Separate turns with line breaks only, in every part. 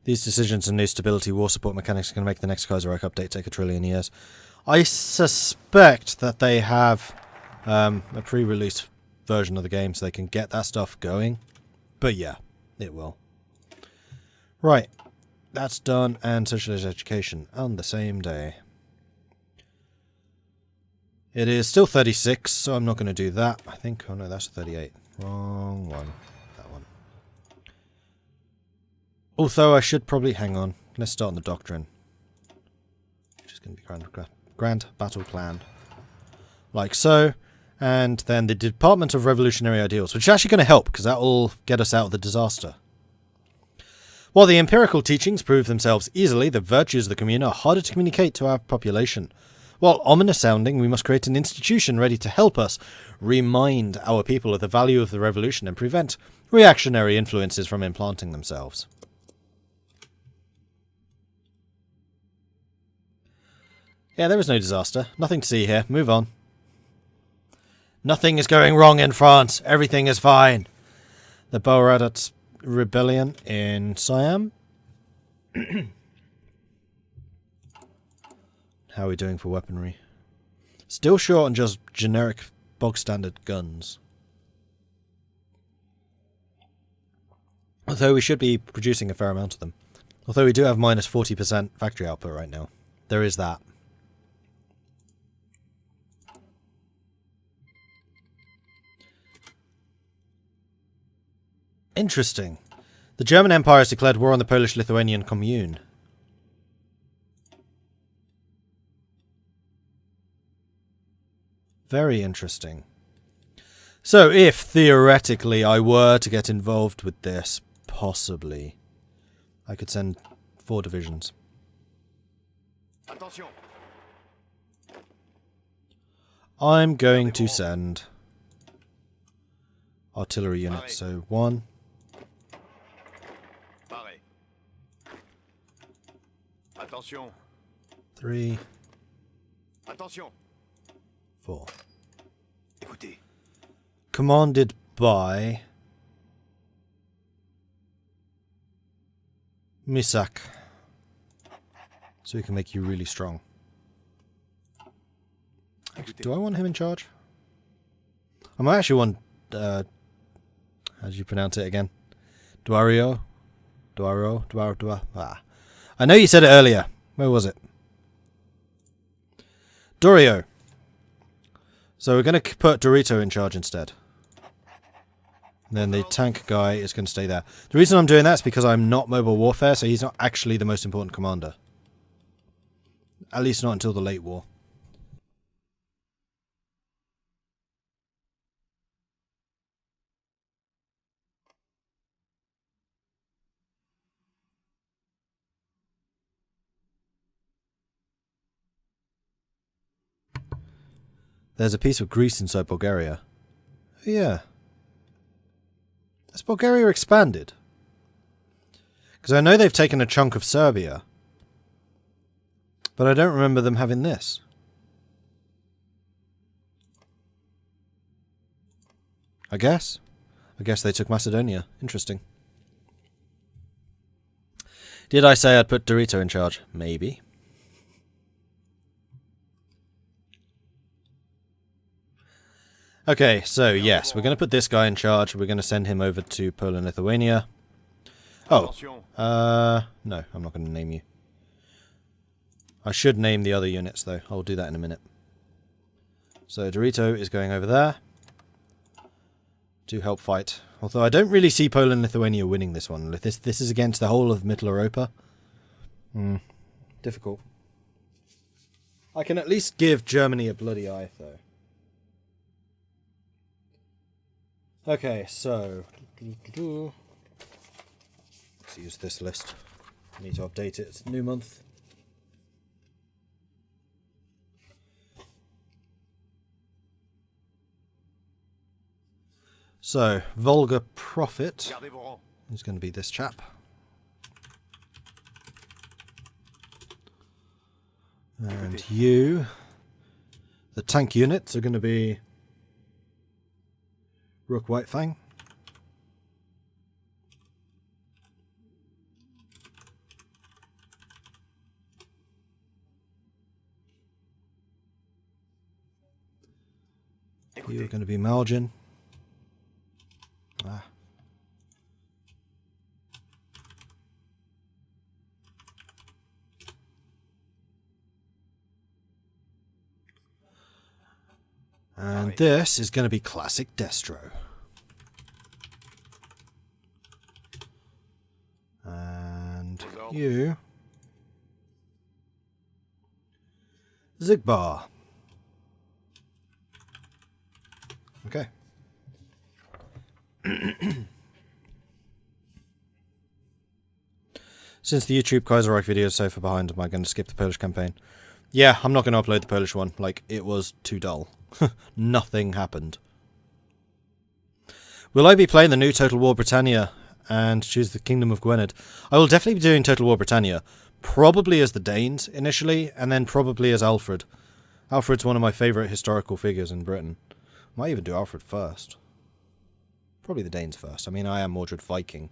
These decisions and new stability war support mechanics are going to make the next Kaiserreich update take 1 trillion years. I suspect that they have a pre-release version of the game so they can get that stuff going. But yeah, it will. Right, that's done, and socialist education on the same day. It is still 36, so I'm not going to do that. I think, oh no, that's 38. Wrong one. That one. Although I should probably, hang on, let's start on the doctrine. Which is going to be grand battle plan. Like so. And then the Department of Revolutionary Ideals, which is actually going to help, because that will get us out of the disaster. While the empirical teachings prove themselves easily, the virtues of the Commune are harder to communicate to our population. While ominous sounding, we must create an institution ready to help us remind our people of the value of the revolution and prevent reactionary influences from implanting themselves. Yeah, there is no disaster. Nothing to see here. Move on. Nothing is going wrong in France. Everything is fine. The Boradat rebellion in Siam. How are we doing for weaponry? Still short on just generic bog standard guns. Although we should be producing a fair amount of them. Although we do have minus 40% factory output right now. There is that. Interesting. The German Empire has declared war on the Polish-Lithuanian Commune. Very interesting. So, if, theoretically, I were to get involved with this, possibly, I could send 4 divisions. Attention. I'm going to send artillery units, so 1. 3. 4.
Écoutez.
Commanded by Misak. So we can make you really strong. Do I want him in charge? I might actually want how do you pronounce it again? Duario? Ah. I know you said it earlier. Where was it? Dorio. So we're going to put Dorito in charge instead. And then the tank guy is going to stay there. The reason I'm doing that is because I'm not mobile warfare, so he's not actually the most important commander. At least not until the late war. There's a piece of Greece inside Bulgaria. Oh, yeah. Has Bulgaria expanded? Because I know they've taken a chunk of Serbia. But I don't remember them having this. I guess they took Macedonia. Interesting. Did I say I'd put Dorito in charge? Maybe. Okay, so yes, we're going to put this guy in charge. We're going to send him over to Poland, Lithuania. Oh, no, I'm not going to name you. I should name the other units, though. I'll do that in a minute. So Dorito is going over there to help fight. Although I don't really see Poland, Lithuania winning this one. This is against the whole of Middle Europa. Difficult. I can at least give Germany a bloody eye, though. Okay, so let's use this list. I need to update it. It's a new month. So, Volga Prophet is going to be this chap. And you, the tank units are going to be Rook Whitefang. You're going to be Malgin. Ah. And this is going to be classic Destro. And you... Zigbar. Okay. Since the YouTube Kaiserreich video is so far behind, am I going to skip the Polish campaign? Yeah, I'm not going to upload the Polish one. Like, it was too dull. Nothing happened. Will I be playing the new Total War Britannia and choose the Kingdom of Gwynedd? I will definitely be doing Total War Britannia. Probably as the Danes initially, and then probably as Alfred. Alfred's one of my favourite historical figures in Britain. Might even do Alfred first. Probably the Danes first. I mean, I am Mordred Viking.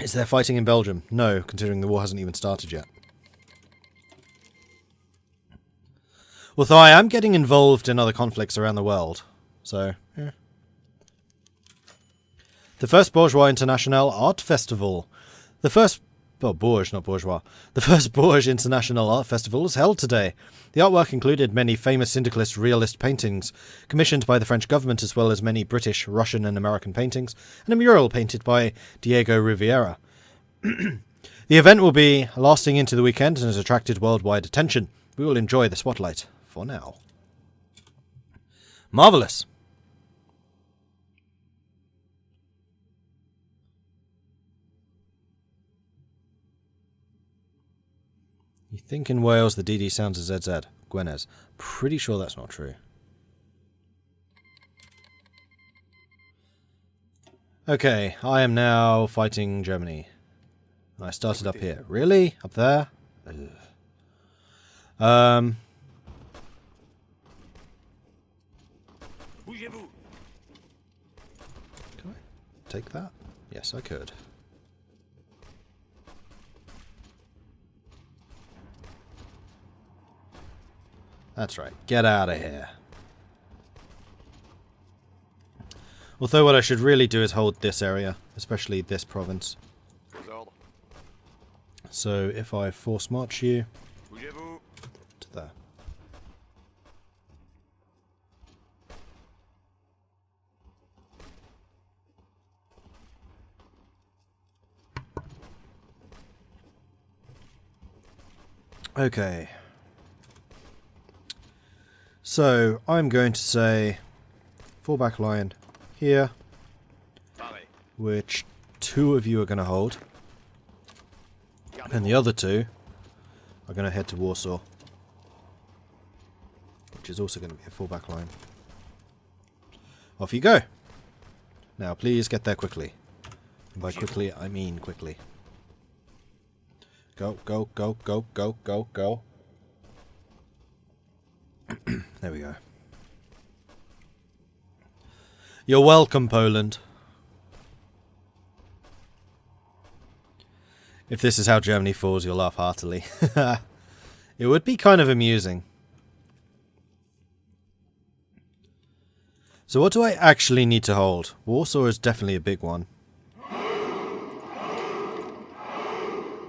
Is there fighting in Belgium? No, considering the war hasn't even started yet. Although I am getting involved in other conflicts around the world. So, yeah. The first Bourgeois International Art Festival. The first... Oh, Bourges, not bourgeois. The first Bourges International Art Festival was held today. The artwork included many famous syndicalist realist paintings, commissioned by the French government, as well as many British, Russian and American paintings, and a mural painted by Diego Rivera. The event will be lasting into the weekend and has attracted worldwide attention. We will enjoy the spotlight for now. Marvellous! You think in Wales the DD sounds as ZZ? Gwynedd. Pretty sure that's not true. Okay, I am now fighting Germany. I started up here. Really? Up there? Ugh. Can I take that? Yes, I could. That's right. Get out of here. Although what I should really do is hold this area, especially this province. So if I force march you to there. Okay. So I'm going to say fullback line here, which 2 of you are going to hold, and the other 2 are going to head to Warsaw, which is also going to be a fullback line. Off you go. Now please get there quickly. And by quickly I mean quickly. Go, go, go, go, go, go, go. There we go. You're welcome, Poland. If this is how Germany falls, you'll laugh heartily. It would be kind of amusing. So what do I actually need to hold? Warsaw is definitely a big one.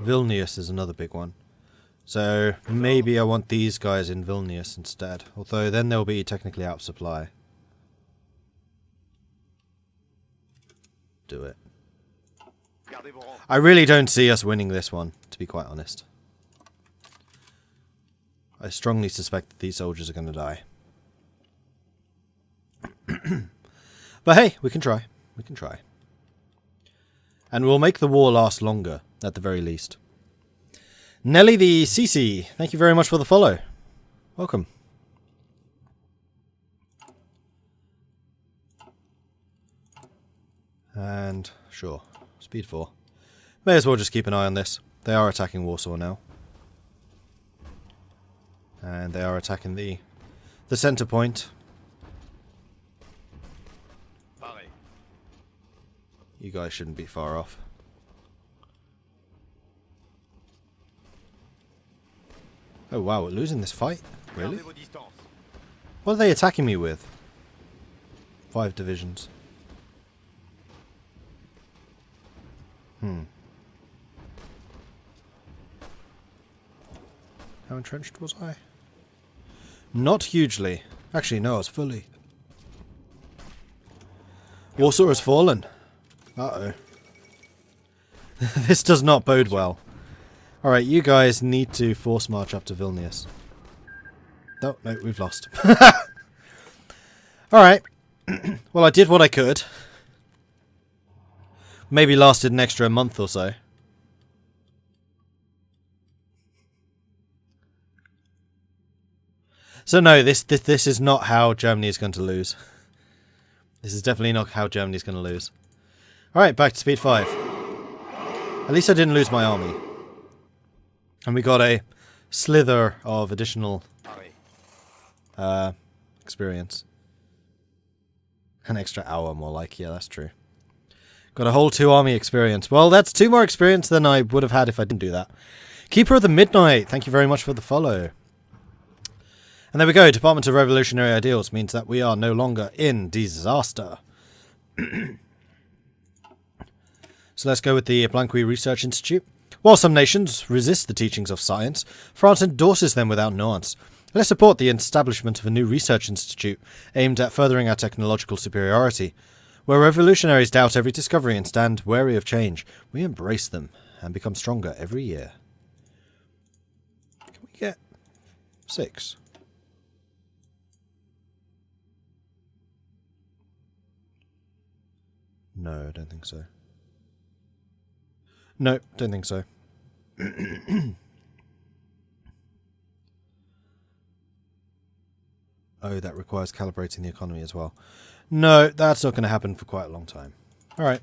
Vilnius is another big one. So maybe I want these guys in Vilnius instead. Although then they'll be technically out of supply. Do it. I really don't see us winning this one, to be quite honest. I strongly suspect that these soldiers are going to die. But hey, we can try. We can try. And we'll make the war last longer, at the very least. Nelly the CC, thank you very much for the follow. Welcome. And sure, speed 4. May as well just keep an eye on this. They are attacking Warsaw now. And they are attacking the center point. You guys shouldn't be far off. Oh wow, we're losing this fight? Really? What are they attacking me with? 5 divisions. How entrenched was I? Not hugely. Actually, no, I was fully. Warsaw has fallen. Uh-oh. This does not bode well. Alright, you guys need to force march up to Vilnius. Oh, no, we've lost. Alright. Well, I did what I could. Maybe lasted an extra month or so. So no, this is not how Germany is going to lose. This is definitely not how Germany is going to lose. Alright, back to speed 5. At least I didn't lose my army. And we got a slither of additional experience. An extra hour more like, yeah, that's true. Got a whole 2 army experience. Well, that's 2 more experience than I would have had if I didn't do that. Keeper of the Midnight, thank you very much for the follow. And there we go, Department of Revolutionary Ideals means that we are no longer in disaster. So let's go with the Blanqui Research Institute. While some nations resist the teachings of science, France endorses them without nuance. Let's support the establishment of a new research institute aimed at furthering our technological superiority. Where revolutionaries doubt every discovery and stand wary of change, we embrace them and become stronger every year. Can we get 6? No, I don't think so. No, don't think so. Oh, that requires calibrating the economy as well. No, that's not going to happen for quite a long time. Alright.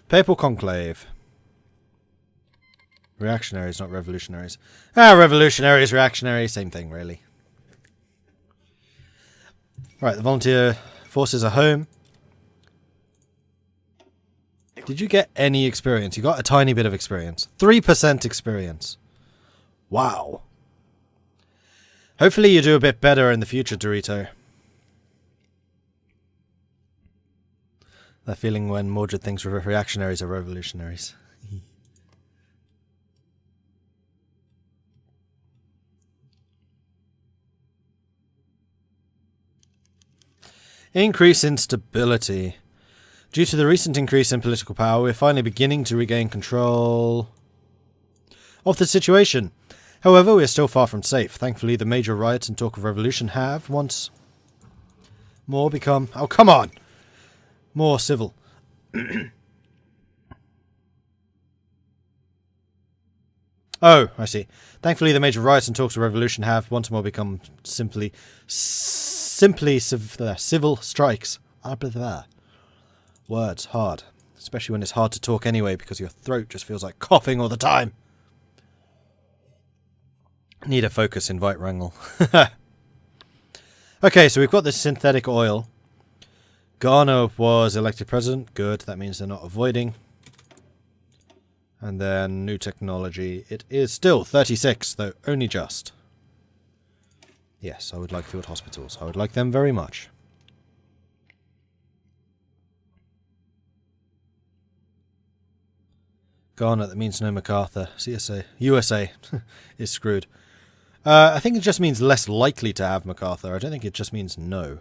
Papal Conclave. Reactionaries, not revolutionaries. Ah, revolutionaries, reactionaries, same thing, really. Right, the volunteer forces are home. Did you get any experience? You got a tiny bit of experience. 3% experience. Wow. Hopefully you do a bit better in the future, Dorito. That feeling when Mordred thinks reactionaries are revolutionaries. Increase in stability. Due to the recent increase in political power, we're finally beginning to regain control of the situation. However, we are still far from safe. Thankfully, the major riots and talk of revolution have once more become... Oh, come on! More civil. Oh, I see. Thankfully, the major riots and talks of revolution have once more become civil strikes. Words, hard. Especially when it's hard to talk anyway because your throat just feels like coughing all the time. Need a focus invite wrangle. Okay, so we've got this synthetic oil. Ghana was elected president. Good, that means they're not avoiding. And then new technology. It is still 36, though only just. Yes, I would like field hospitals. I would like them very much. Ghana, that means no MacArthur. CSA. USA is screwed. I think it just means less likely to have MacArthur. I don't think it just means no.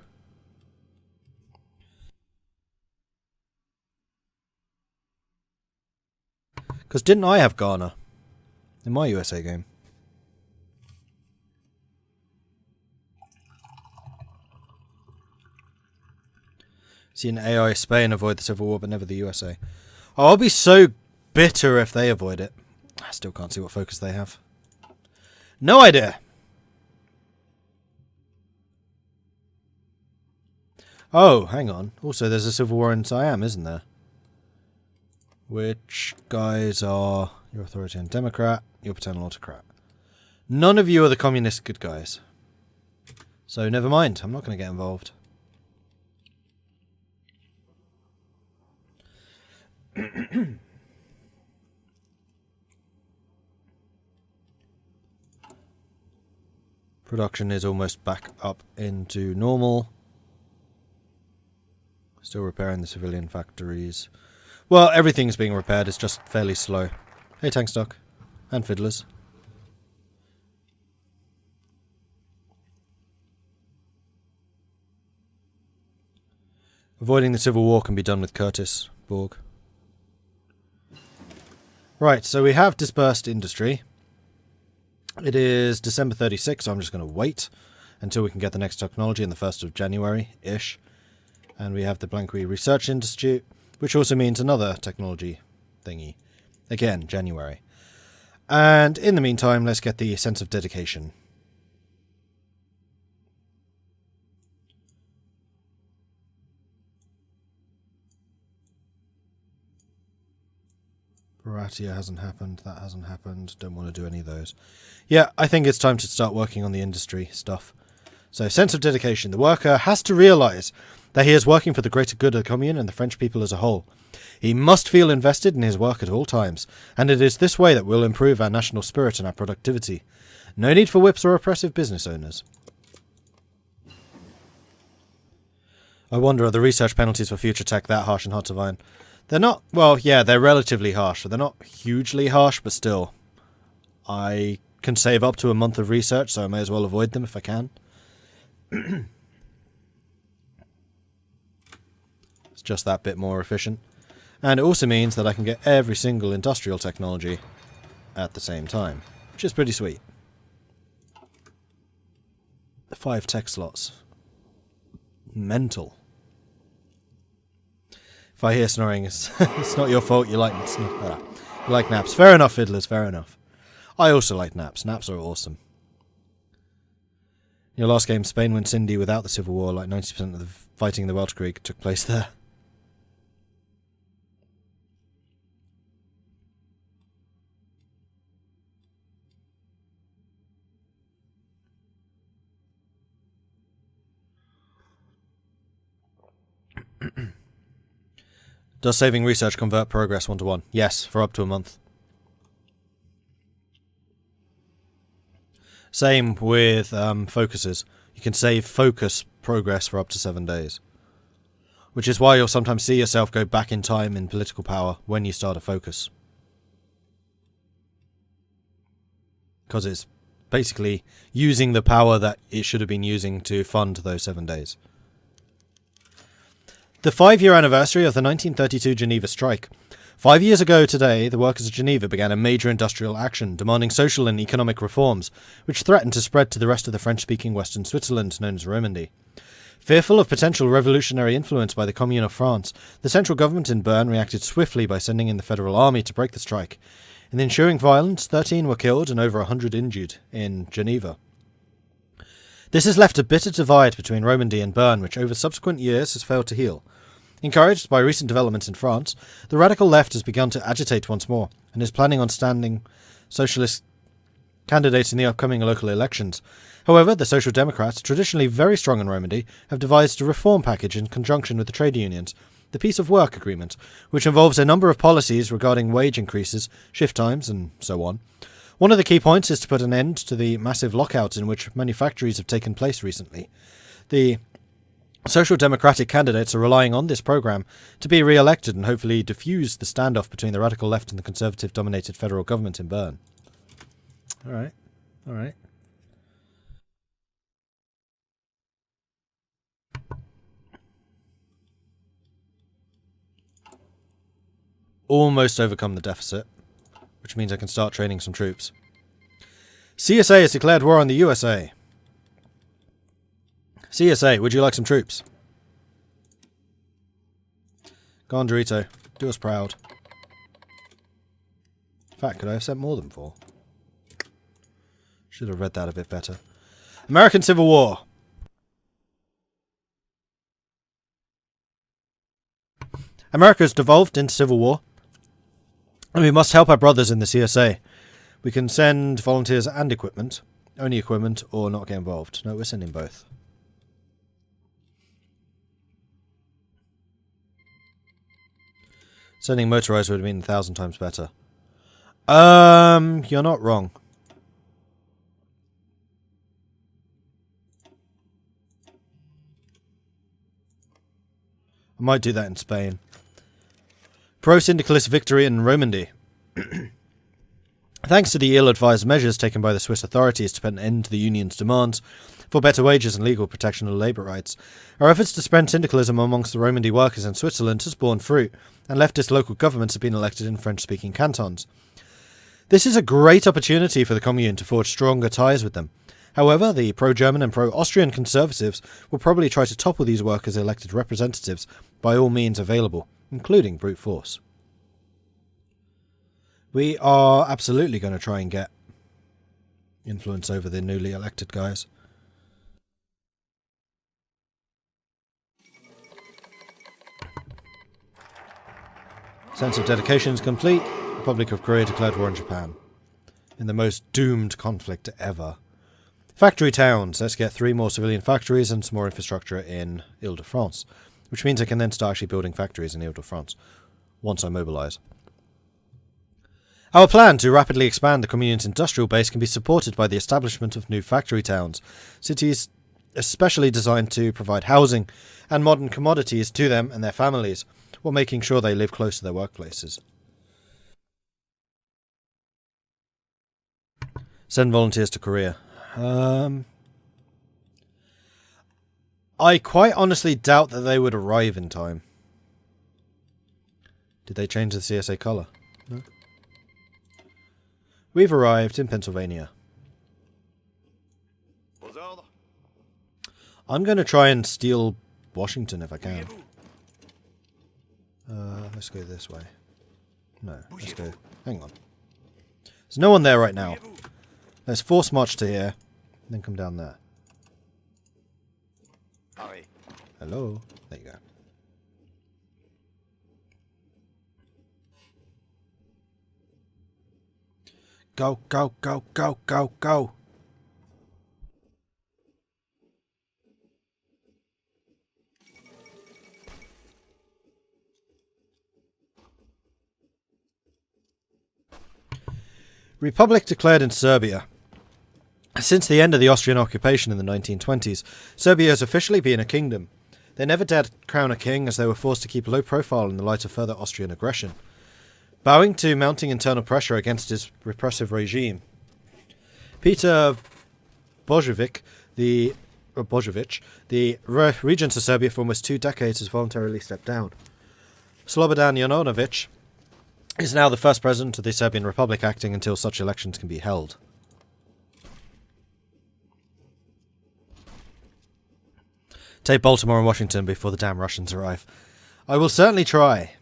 Because didn't I have Ghana in my USA game? See an AI Spain avoid the Civil War, but never the USA. Oh, I'll be so bitter if they avoid it. I still can't see what focus they have. No idea. Oh, hang on. Also, there's a civil war in Siam, isn't there? Which guys are... You're authoritarian Democrat, you're paternal autocrat. None of you are the communist good guys. So never mind, I'm not going to get involved. Production is almost back up into normal. Still repairing the civilian factories. Well, everything's being repaired, it's just fairly slow. Hey, tank stock. And fiddlers. Avoiding the civil war can be done with Curtis, Borg. Right, so we have dispersed industry. It is December 36th, so I'm just going to wait until we can get the next technology on the 1st of January-ish. And we have the Blanqui Research Institute, which also means another technology thingy. Again, January. And in the meantime, let's get the sense of dedication. Baratia hasn't happened, that hasn't happened, don't want to do any of those. Yeah, I think it's time to start working on the industry stuff. So, sense of dedication. The worker has to realise that he is working for the greater good of the Commune and the French people as a whole. He must feel invested in his work at all times, and it is this way that will improve our national spirit and our productivity. No need for whips or oppressive business owners. I wonder, are the research penalties for future tech that harsh in Hearts of Iron? They're not, well, yeah, they're relatively harsh. They're not hugely harsh, but still. I can save up to a month of research, so I may as well avoid them if I can. It's just that bit more efficient. And it also means that I can get every single industrial technology at the same time, which is pretty sweet. 5 tech slots. Mental. If I hear snoring, it's not your fault. You like naps. Fair enough, fiddlers. Fair enough. I also like naps. Naps are awesome. In your last game, Spain went Cindy without the Civil War. Like 90% of the fighting in the Weltkrieg took place there. Does saving research convert progress 1-to-1? Yes, for up to a month. Same with focuses. You can save focus progress for up to 7 days. Which is why you'll sometimes see yourself go back in time in political power when you start a focus. Because it's basically using the power that it should have been using to fund those 7 days. The 5-year anniversary of the 1932 Geneva strike. 5 years ago today, the workers of Geneva began a major industrial action demanding social and economic reforms, which threatened to spread to the rest of the French-speaking Western Switzerland, known as Romandy. Fearful of potential revolutionary influence by the Commune of France, the central government in Bern reacted swiftly by sending in the Federal Army to break the strike. In the ensuing violence, 13 were killed and over 100 injured in Geneva. This has left a bitter divide between Romandy and Bern, which over subsequent years has failed to heal. Encouraged by recent developments in France, the radical left has begun to agitate once more, and is planning on standing socialist candidates in the upcoming local elections. However, the Social Democrats, traditionally very strong in Romandy, have devised a reform package in conjunction with the trade unions, the Peace of Work Agreement, which involves a number of policies regarding wage increases, shift times, and so on. One of the key points is to put an end to the massive lockouts in which many factories have taken place recently. The Social Democratic candidates are relying on this programme to be re-elected and hopefully diffuse the standoff between the radical left and the conservative-dominated federal government in Bern. Alright, alright. Almost overcome the deficit, which means I can start training some troops. CSA has declared war on the USA. CSA, would you like some troops? Go on, Dorito. Do us proud. In fact, could I have sent more than 4? Should have read that a bit better. American Civil War. America has devolved into civil war, and we must help our brothers in the CSA. We can send volunteers and equipment. Only equipment or not get involved. No, we're sending both. Sending motorized would have been 1,000 times better. You're not wrong. I might do that in Spain. Pro-syndicalist victory in Romandy. Thanks to the ill-advised measures taken by the Swiss authorities to put an end to the union's demands for better wages and legal protection of labour rights, our efforts to spread syndicalism amongst the Romandy workers in Switzerland has borne fruit, and leftist local governments have been elected in French-speaking cantons. This is a great opportunity for the Commune to forge stronger ties with them. However, the pro-German and pro-Austrian conservatives will probably try to topple these workers' elected representatives by all means available, including brute force. We are absolutely going to try and get influence over the newly elected guys. Sense of dedication is complete. Republic of Korea declared war on Japan. In the most doomed conflict ever. Factory towns. Let's get 3 more civilian factories and some more infrastructure in Ile-de-France. Which means I can then start actually building factories in Ile-de-France. Once I mobilise. Our plan to rapidly expand the Commune's industrial base can be supported by the establishment of new factory towns. Cities especially designed to provide housing and modern commodities to them and their families, while making sure they live close to their workplaces. Send volunteers to Korea. I quite honestly doubt that they would arrive in time. Did they change the CSA colour? No. We've arrived in Pennsylvania. I'm going to try and steal Washington if I can. Let's go this way. No, let's go... Hang on. There's no one there right now. Let's force march to here, then come down there. Hello? There you go. Go, go, go, go, go, go! Republic declared in Serbia. Since the end of the Austrian occupation in the 1920s, Serbia has officially been a kingdom. They never dared crown a king as they were forced to keep low profile in the light of further Austrian aggression. Bowing to mounting internal pressure against his repressive regime, Peter Božović, the regent of Serbia for almost 2 decades, has voluntarily stepped down. Slobodan Jovanović is now the first president of the Serbian Republic, acting until such elections can be held. Take Baltimore and Washington before the damn Russians arrive. I will certainly try.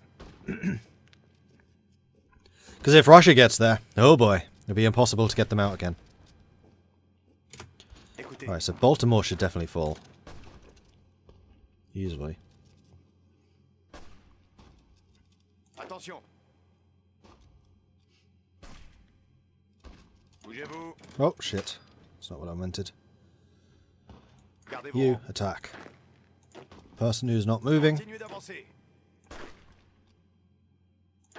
Because if Russia gets there, oh boy, it'll be impossible to get them out again. Alright, so Baltimore should definitely fall. Easily.
Attention. Bougez-vous.
Oh, shit. That's not what I meant. You, attack. Person who's not moving,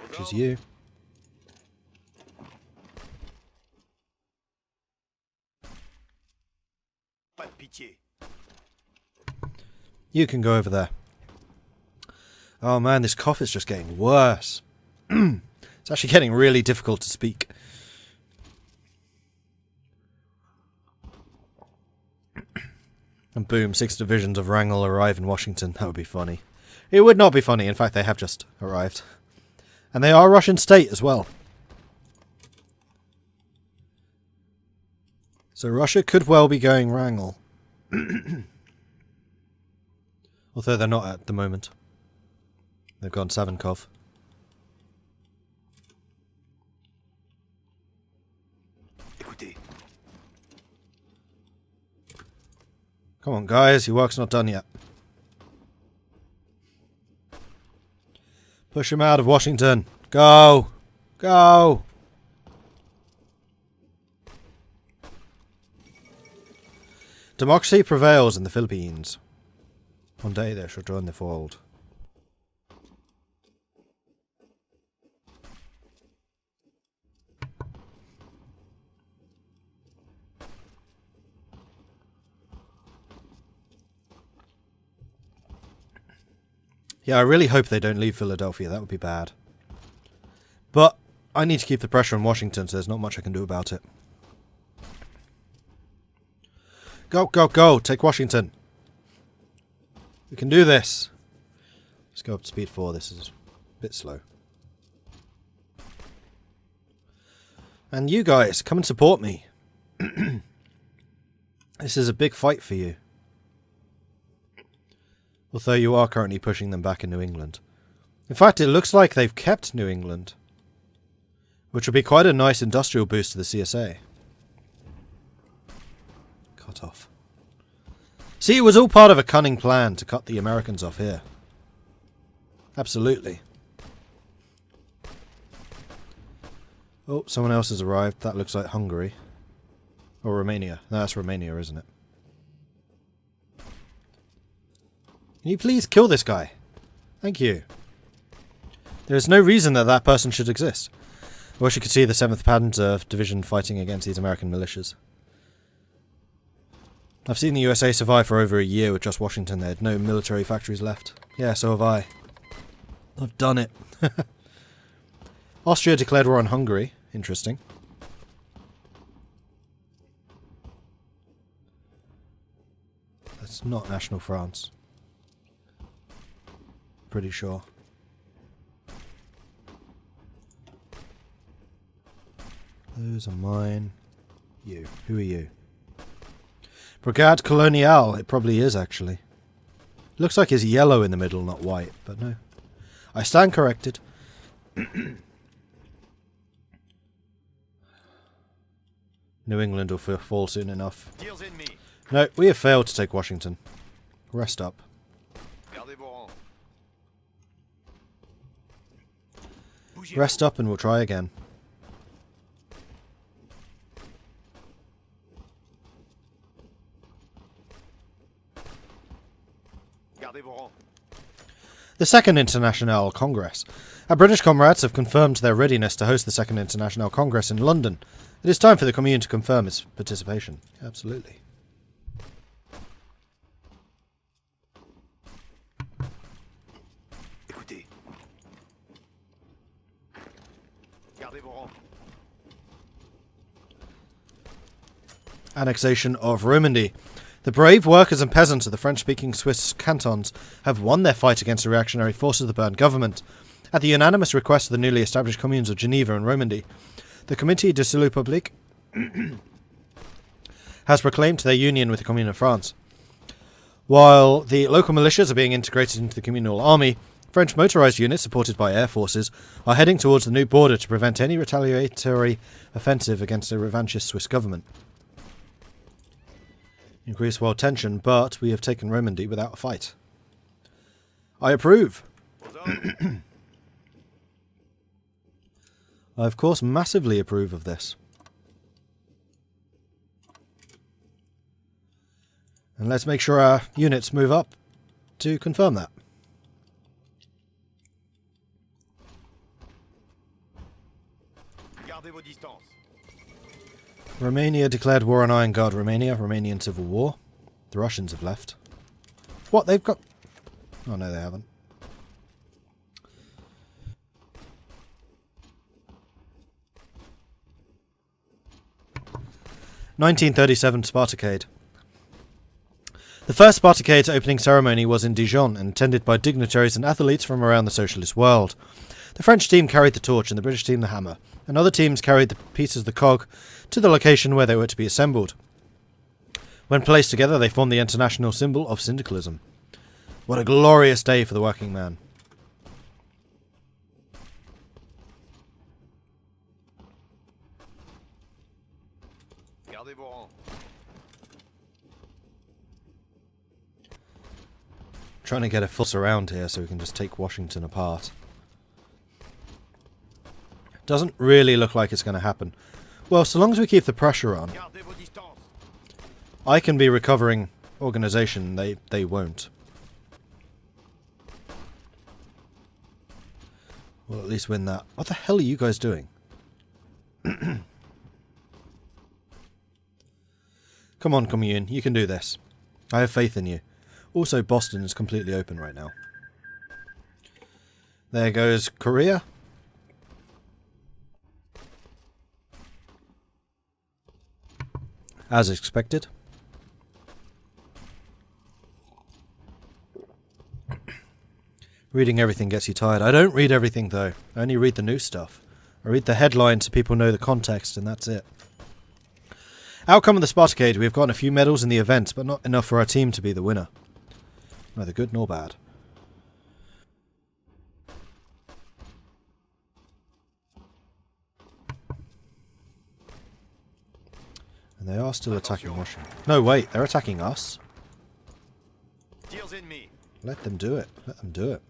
which is you. You can go over there. Oh man, this cough is just getting worse. It's actually getting really difficult to speak. And boom, 6 divisions of Wrangel arrive in Washington. That would be funny. It would not be funny. In fact, they have just arrived. And they are a Russian state as well. So Russia could well be going Wrangel. Although they're not at the moment. They've gone Savinkov. Come on, guys. Your work's not done yet. Push him out of Washington. Go! Go! Democracy prevails in the Philippines. One day they shall join the fold. Yeah, I really hope they don't leave Philadelphia. That would be bad. But I need to keep the pressure on Washington, so there's not much I can do about it. Go, go, go! Take Washington! We can do this! Let's go up to speed 4. This is a bit slow. And you guys, come and support me. This is a big fight for you. Although you are currently pushing them back in New England. In fact, it looks like they've kept New England. Which would be quite a nice industrial boost to the CSA. Cut off. See, it was all part of a cunning plan to cut the Americans off here. Absolutely. Oh, someone else has arrived. That looks like Hungary. Or Romania. No, that's Romania, isn't it? Can you please kill this guy? Thank you. There is no reason that that person should exist. I wish you could see the 7th Panzer Division fighting against these American militias. I've seen the USA survive for over a year with just Washington. They had no military factories left. Yeah, so have I. I've done it. Austria declared war on Hungary. Interesting. That's not National France. Pretty sure. Those are mine. You. Who are you? Brigade Coloniale. It probably is, actually. Looks like it's yellow in the middle, not white, but no. I stand corrected. New England will fall soon enough. No, we have failed to take Washington. Rest up. Rest up and we'll try again. The Second International Congress. Our British comrades have confirmed their readiness to host the Second International Congress in London. It is time for the Commune to confirm its participation. Absolutely.
Écoutez. Gardez vos rangs.
Annexation of Romandy. The brave workers and peasants of the French-speaking Swiss cantons have won their fight against the reactionary forces of the Bern government. At the unanimous request of the newly established communes of Geneva and Romandy, the Comité de Salut Public has proclaimed their union with the Commune of France. While the local militias are being integrated into the communal army, French motorised units supported by air forces are heading towards the new border to prevent any retaliatory offensive against the revanchist Swiss government. Increased world tension, but we have taken Romandy without a fight. I approve. I, of course, massively approve of this. And let's make sure our units move up to confirm that.
Gardez vos distances.
Romania declared war on Iron Guard Romania. Romanian civil war. The Russians have left. What? They've got... Oh, no, they haven't. (1937) Spartacade. The first Spartacade's opening ceremony was in Dijon and attended by dignitaries and athletes from around the socialist world. The French team carried the torch and the British team the hammer, and other teams carried the pieces of the cog to the location where they were to be assembled. When placed together, they formed the international symbol of syndicalism. What a glorious day for the working man.
Gardez vos rangs.
Trying to get a full surround here so we can just take Washington apart. Doesn't really look like it's going to happen. Well, so long as we keep the pressure on,
Gardez vos distances.
I can be recovering organisation. They won't. We'll at least win that. What the hell are you guys doing? Come on, Commune. You can do this. I have faith in you. Also, Boston is completely open right now. There goes Korea. As expected. Reading everything gets you tired. I don't read everything, though. I only read the new stuff. I read the headlines so people know the context, and that's it. Outcome of the Spartacade. We have gotten a few medals in the event, but not enough for our team to be the winner. Neither good nor bad. And they are still attacking Russia. No, wait, they're attacking us.
Tirs ennemis.
Let them do it. Let them do it.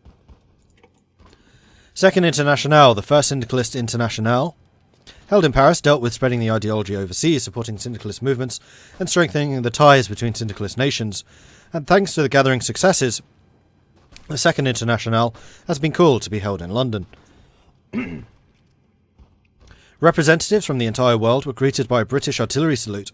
Second Internationale, the first Syndicalist Internationale, held in Paris, dealt with spreading the ideology overseas, supporting syndicalist movements, and strengthening the ties between syndicalist nations. And thanks to the gathering successes, the Second Internationale has been called to be held in London. Representatives from the entire world were greeted by a British artillery salute.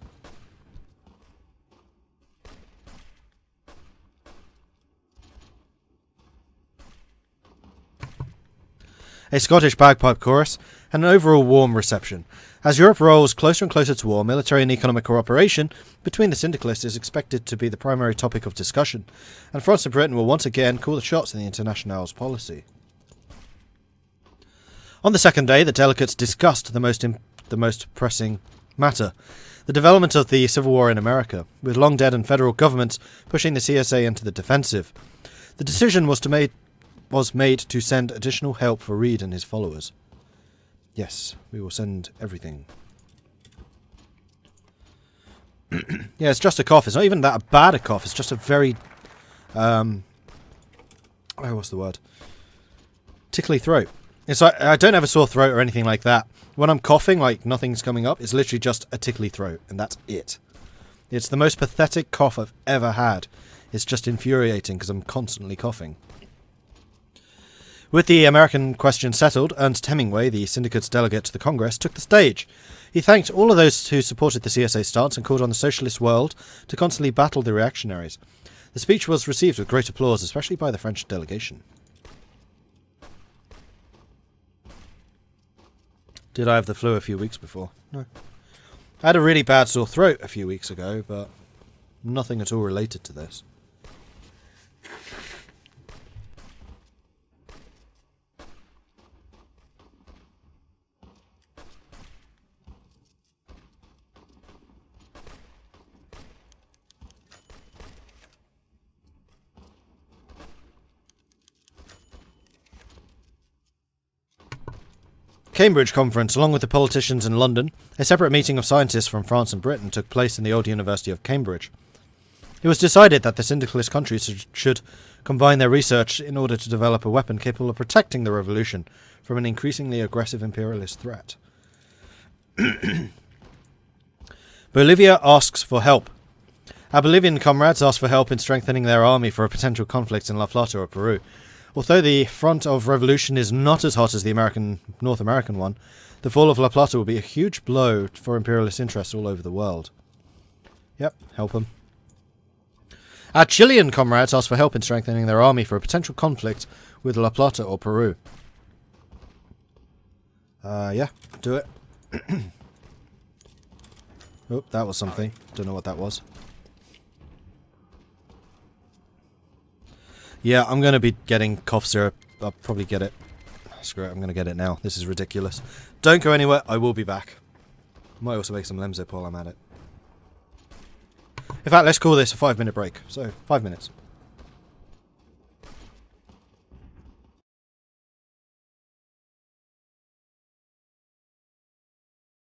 A Scottish bagpipe chorus, and an overall warm reception. As Europe rolls closer and closer to war, military and economic cooperation between the syndicalists is expected to be the primary topic of discussion, and France and Britain will once again call the shots in the Internationale's policy. On the second day, the delegates discussed the most pressing matter, the development of the Civil War in America, with long dead and federal governments pushing the CSA into the defensive. The decision was made to send additional help for Reed and his followers. Yes, we will send everything. Yeah, it's just a cough. It's not even that bad a cough. It's just a very... what's the word? Tickly throat. It's like, I don't have a sore throat or anything like that. When I'm coughing, like nothing's coming up, it's literally just a tickly throat, and that's it. It's the most pathetic cough I've ever had. It's just infuriating because I'm constantly coughing. With the American question settled, Ernst Hemingway, the syndicate's delegate to the Congress, took the stage. He thanked all of those who supported the CSA stance and called on the socialist world to constantly battle the reactionaries. The speech was received with great applause, especially by the French delegation. Did I have the flu a few weeks before? No. I had a really bad sore throat a few weeks ago, but nothing at all related to this. Cambridge Conference, along with the politicians in London, a separate meeting of scientists from France and Britain took place in the old University of Cambridge. It was decided that the syndicalist countries should combine their research in order to develop a weapon capable of protecting the revolution from an increasingly aggressive imperialist threat. Bolivia asks for help. Our Bolivian comrades asked for help in strengthening their army for a potential conflict in La Plata or Peru. Although the front of revolution is not as hot as the North American one, the fall of La Plata will be a huge blow for imperialist interests all over the world. Yep, help them. Our Chilean comrades asked for help in strengthening their army for a potential conflict with La Plata or Peru. Yeah, do it. Oh, that was something. Don't know what that was. Yeah, I'm going to be getting cough syrup. I'll probably get it. Screw it, I'm going to get it now. This is ridiculous. Don't go anywhere, I will be back. Might also make some Lemzip while I'm at it. In fact, let's call this a 5-minute break. So, 5 minutes.